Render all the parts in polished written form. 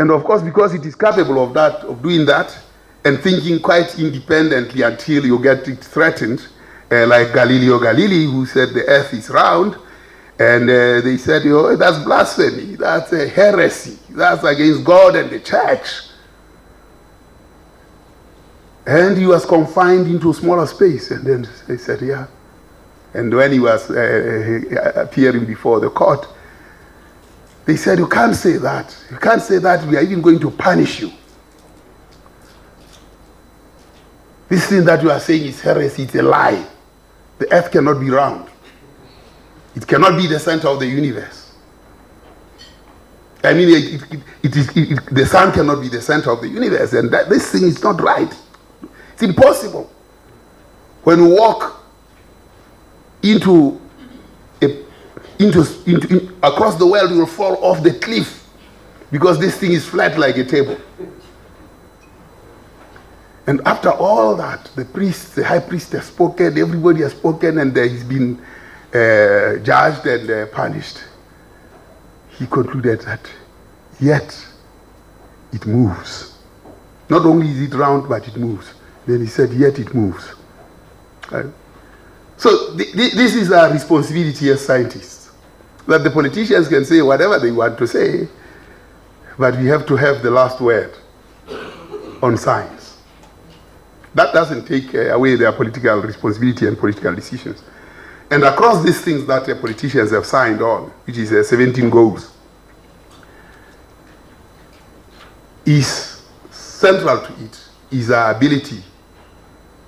And of course, because it is capable of that, of doing that, and thinking quite independently until you get it threatened, like Galileo Galilei, who said the earth is round, and they said, oh, that's blasphemy, that's a heresy, that's against God and the church. And he was confined into a smaller space, and then they said, yeah. And when he was appearing before the court, they said, you can't say that. You can't say that, we are even going to punish you. This thing that you are saying is heresy, it's a lie. The earth cannot be round. It cannot be the center of the universe. I mean, the sun cannot be the center of the universe, and this thing is not right. It's impossible. When we walk across the world, we will fall off the cliff because this thing is flat like a table. And after all that, the high priest has spoken, everybody has spoken, and he's been judged and punished. He concluded that, yet it moves. Not only is it round, but it moves. Then he said, yet it moves. Right? So this is our responsibility as scientists. That the politicians can say whatever they want to say, but we have to have the last word on science. That doesn't take away their political responsibility and political decisions. And across these things that politicians have signed on, which is 17 goals, is central to it is our ability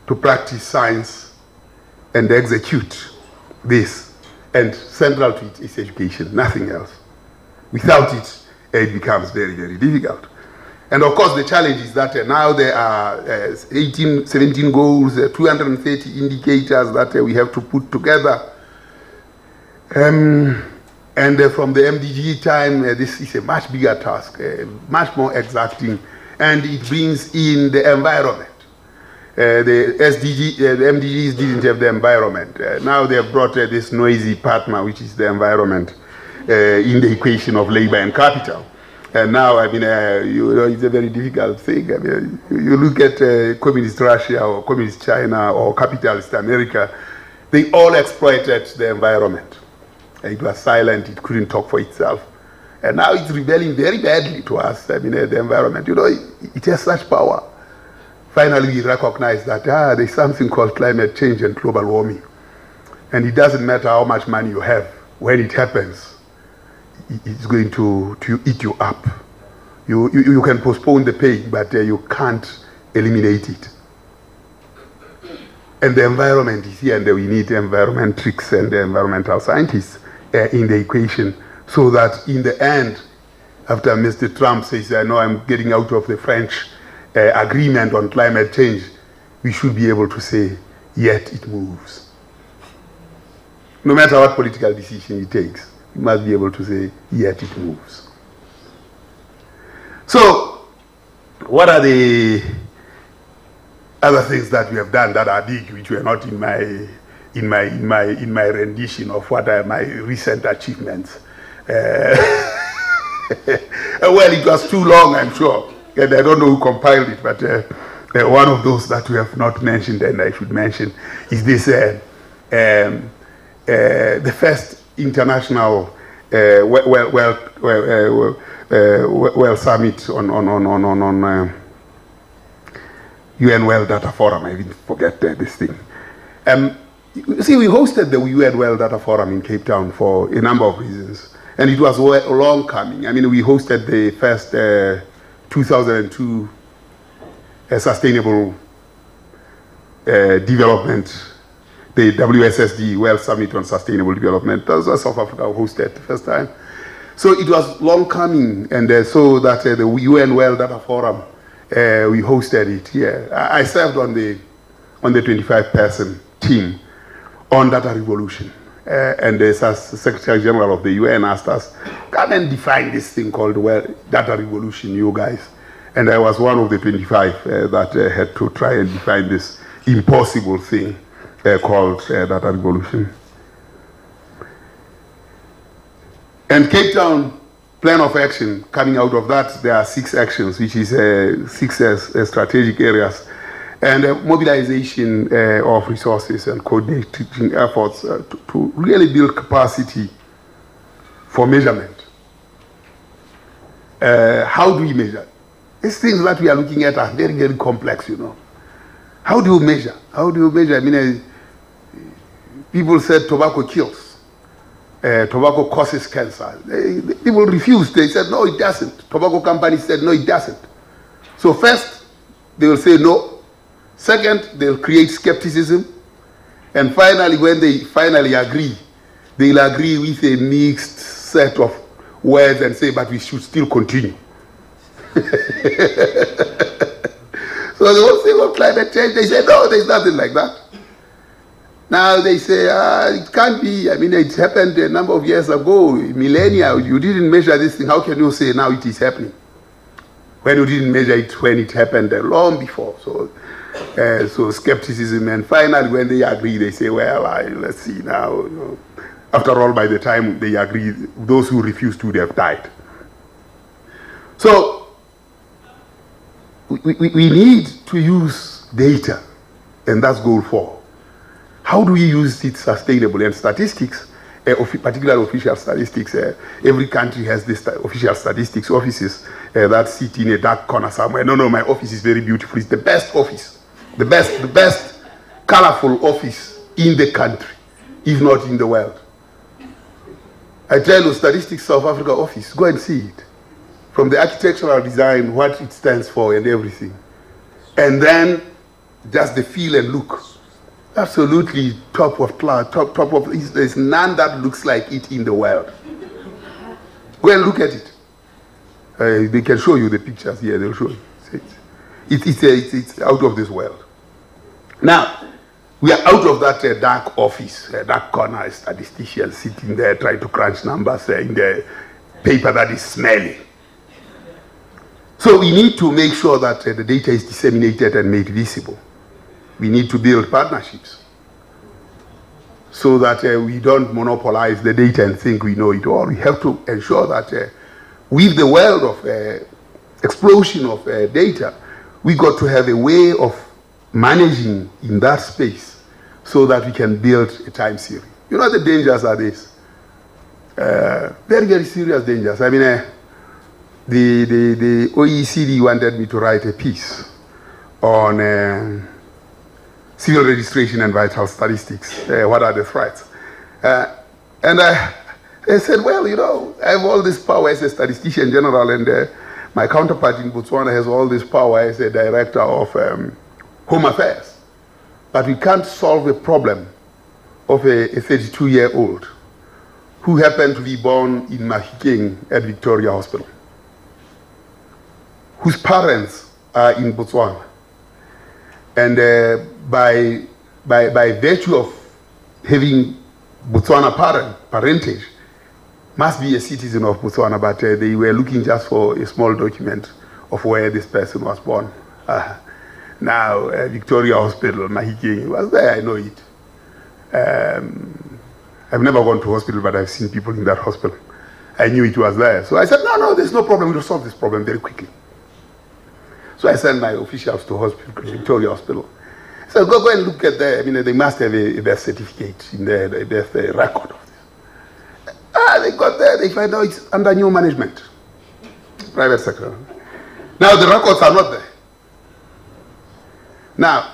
to practice science and execute this. And central to it is education, nothing else. Without it, it becomes very, very difficult. And of course, the challenge is that now there are 17 goals, 230 indicators that we have to put together. And from the MDG time, this is a much bigger task, much more exacting, and it brings in the environment. The MDGs didn't have the environment. Now they have brought this noisy partner, which is the environment, in the equation of labor and capital. And now, I mean, you know, it's a very difficult thing. I mean, you look at communist Russia or communist China or capitalist America, they all exploited the environment. It was silent, it couldn't talk for itself. And now it's rebelling very badly to us. I mean, the environment, you know, it has such power. Finally, we recognize that there's something called climate change and global warming. And it doesn't matter how much money you have. When it happens, it's going to eat you up. You can postpone the pain, but you can't eliminate it. And the environment is here, and we need environmentrics and environmental scientists in the equation, so that in the end, after Mr. Trump says, I know I'm getting out of the French agreement on climate change, we should be able to say, yet it moves. No matter what political decision he takes, you must be able to say, yet it moves. So, what are the other things that we have done that are big, which were not in my rendition of what are my recent achievements? Well, it was too long, I'm sure, and I don't know who compiled it, but one of those that we have not mentioned, and I should mention, is this the first international well summit on UN Well Data Forum. I didn't forget this thing. You see, we hosted the UN Well Data Forum in Cape Town for a number of reasons, and it was long coming. I mean, we hosted the first 2002 Sustainable Development, the WSSD World Summit on Sustainable Development. That was South Africa hosted the first time. So it was long coming, and so that the UN World Data Forum, we hosted it here. I served on the 25-person team on data revolution. And the Secretary General of the UN asked us, come and define this thing called data revolution, you guys. And I was one of the 25 that had to try and define this impossible thing called data revolution. And Cape Town plan of action coming out of that, there are 6 actions, which is 6 strategic areas, and mobilization of resources and coordinating efforts to really build capacity for measurement. How do we measure? These things that we are looking at are very, very complex, you know. How do you measure? How do you measure? I mean, people said tobacco kills. Tobacco causes cancer. People refused. They said, no, it doesn't. Tobacco companies said, no, it doesn't. So first, they will say no. Second, they'll create skepticism. And finally, when they finally agree, they'll agree with a mixed set of words and say, but we should still continue. So the whole thing of climate change, they say, no, there's nothing like that. Now they say, it can't be. I mean, it happened a number of years ago, millennia. You didn't measure this thing. How can you say now it is happening? When you didn't measure it when it happened long before. So skepticism. And finally, when they agree, they say, well, let's see now. You know. After all, by the time they agree, those who refuse to, they have died. So we need to use data, and that's goal 4. How do we use it sustainably? And statistics, particularly official statistics, every country has this official statistics offices that sit in a dark corner somewhere. No, my office is very beautiful. It's the best office, the best colorful office in the country, if not in the world. I tell you, Statistics South Africa office, go and see it. From the architectural design, what it stands for and everything. And then just the feel and look. Absolutely top of class, top of, there's none that looks like it in the world. Go and look at it. They can show you the pictures here, they'll show you. It's out of this world. Now, we are out of that dark office, dark corner, statisticians sitting there trying to crunch numbers in the paper that is smelly. So we need to make sure that the data is disseminated and made visible. We need to build partnerships so that we don't monopolize the data and think we know it all. We have to ensure that with the world of explosion of data, we got to have a way of managing in that space so that we can build a time series. You know, the dangers are this. Very, very serious dangers. I mean, the OECD wanted me to write a piece on civil registration and vital statistics. What are the threats? And I said, well, you know, I have all this power as a statistician general, and my counterpart in Botswana has all this power as a director of Home Affairs. But we can't solve a problem of a 32-year-old who happened to be born in Mahikeng at Victoria Hospital, whose parents are in Botswana. And by virtue of having Botswana parentage, must be a citizen of Botswana, but they were looking just for a small document of where this person was born. Now, Victoria Hospital, Mahikeng, was there, I know it. I've never gone to hospital, but I've seen people in that hospital. I knew it was there. So I said, no, there's no problem, we'll solve this problem very quickly. So I sent my officials to Victoria Hospital. So go and look at that. I mean, they must have a birth certificate in there, a birth record of this. They got there, they find out it's under new management, private sector. Now the records are not there. Now,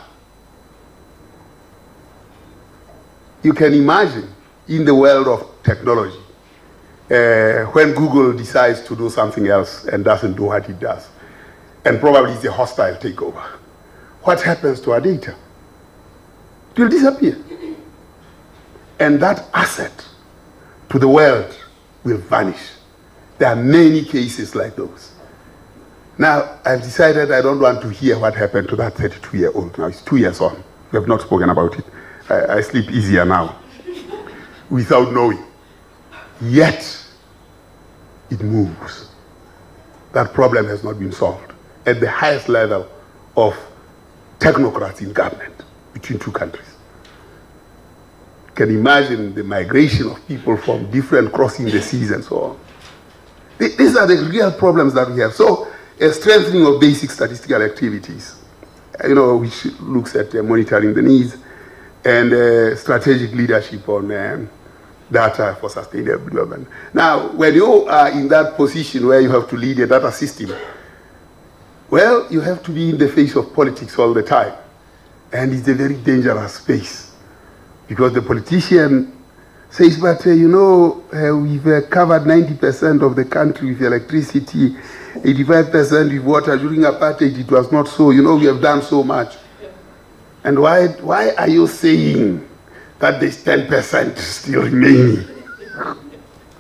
you can imagine in the world of technology, when Google decides to do something else and doesn't do what it does, and probably it's a hostile takeover, what happens to our data? It will disappear. And that asset to the world will vanish. There are many cases like those. Now, I've decided I don't want to hear what happened to that 32-year-old. Now, it's 2 years on. We have not spoken about it. I sleep easier now without knowing. Yet, it moves. That problem has not been solved at the highest level of technocrats in government between two countries. You can imagine the migration of people from different crossing the seas and so on. These are the real problems that we have. So, a strengthening of basic statistical activities, which looks at monitoring the needs, and strategic leadership on data for sustainable development. Now, when you are in that position where you have to lead a data system, well, you have to be in the face of politics all the time. And it's a very dangerous space. Because the politician says, but we've covered 90% of the country with electricity, 85% with water. During apartheid, it was not so. We have done so much. And why are you saying that there's 10% still remaining?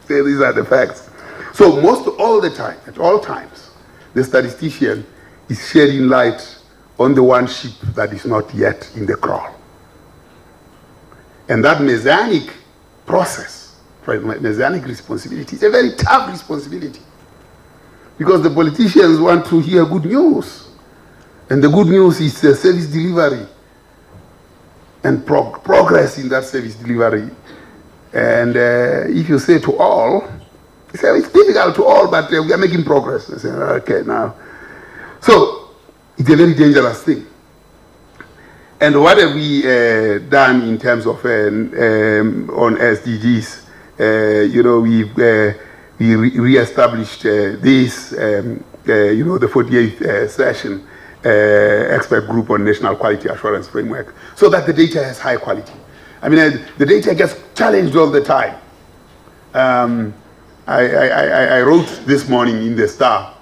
These are the facts. So most all the time, at all times, the statistician is shedding light on the one sheep that is not yet in the kraal. And that messianic process, messianic responsibility, is a very tough responsibility. Because the politicians want to hear good news. And the good news is service delivery and progress in that service delivery. And if you say to all, it's difficult to all, but we are making progress. They say, okay, now. So, it's a very dangerous thing. And what have we done in terms of on SDGs? We re-established this, the 48th session expert group on national quality assurance framework, so that the data has high quality. I mean, the data gets challenged all the time. I wrote this morning in the Star,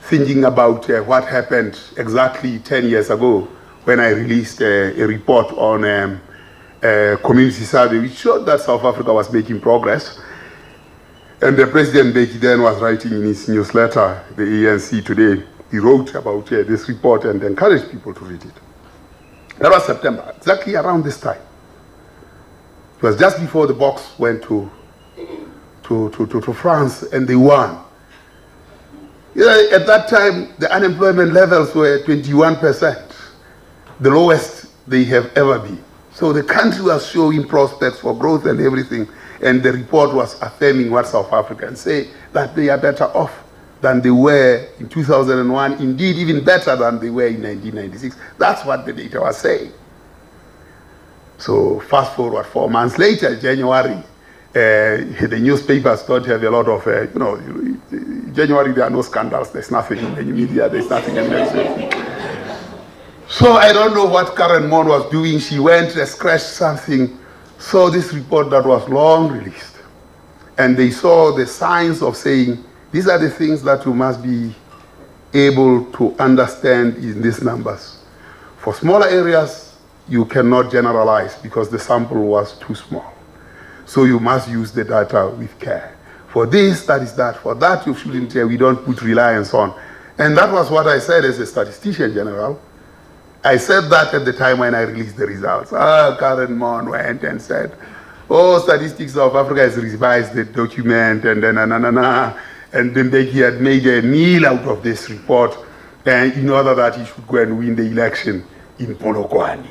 thinking about what happened exactly 10 years ago when I released a report on a community survey which showed that South Africa was making progress. And the President Mbeki then was writing in his newsletter, the ANC Today, he wrote about this report and encouraged people to read it. That was September, exactly around this time. It was just before the Boks went to France and they won. At that time, the unemployment levels were 21%, the lowest they have ever been. So the country was showing prospects for growth and everything, and the report was affirming what South Africans say, that they are better off than they were in 2001, indeed even better than they were in 1996. That's what the data was saying. So fast forward 4 months later, January, the newspapers don't have a lot of, January there are no scandals, there's nothing in the media, there's nothing in the So I don't know what Karen Mon was doing. She went and scratched something, saw this report that was long released. And they saw the signs of saying, these are the things that you must be able to understand in these numbers. For smaller areas, you cannot generalize because the sample was too small. So you must use the data with care. For this, that is that. For that, you shouldn't, we don't put reliance on. And that was what I said as a statistician general. I said that at the time when I released the results. Karen Mon went and said, Statistics of Africa has revised the document, and then and then he had made a meal out of this report in order that he should go and win the election in Polokwane.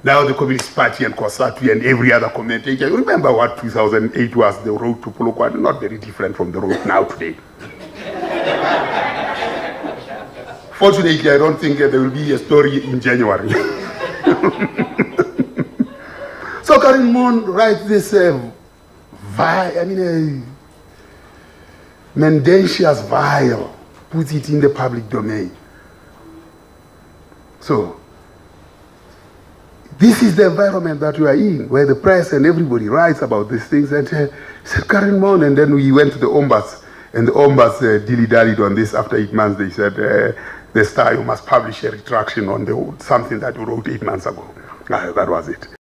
Now the Communist Party and COSATU and every other commentator, remember what 2008 was, the road to Polokwane, not very different from the road now today. Fortunately, I don't think there will be a story in January. So Karen Mon writes this mendacious vial, puts it in the public domain. So, this is the environment that we are in, where the press and everybody writes about these things. And said, Karen Mon, and then we went to the Ombuds, and the Ombuds dilly-dallied on this. After 8 months, they said, the Star, you must publish a retraction on something that you wrote 8 months ago. That was it.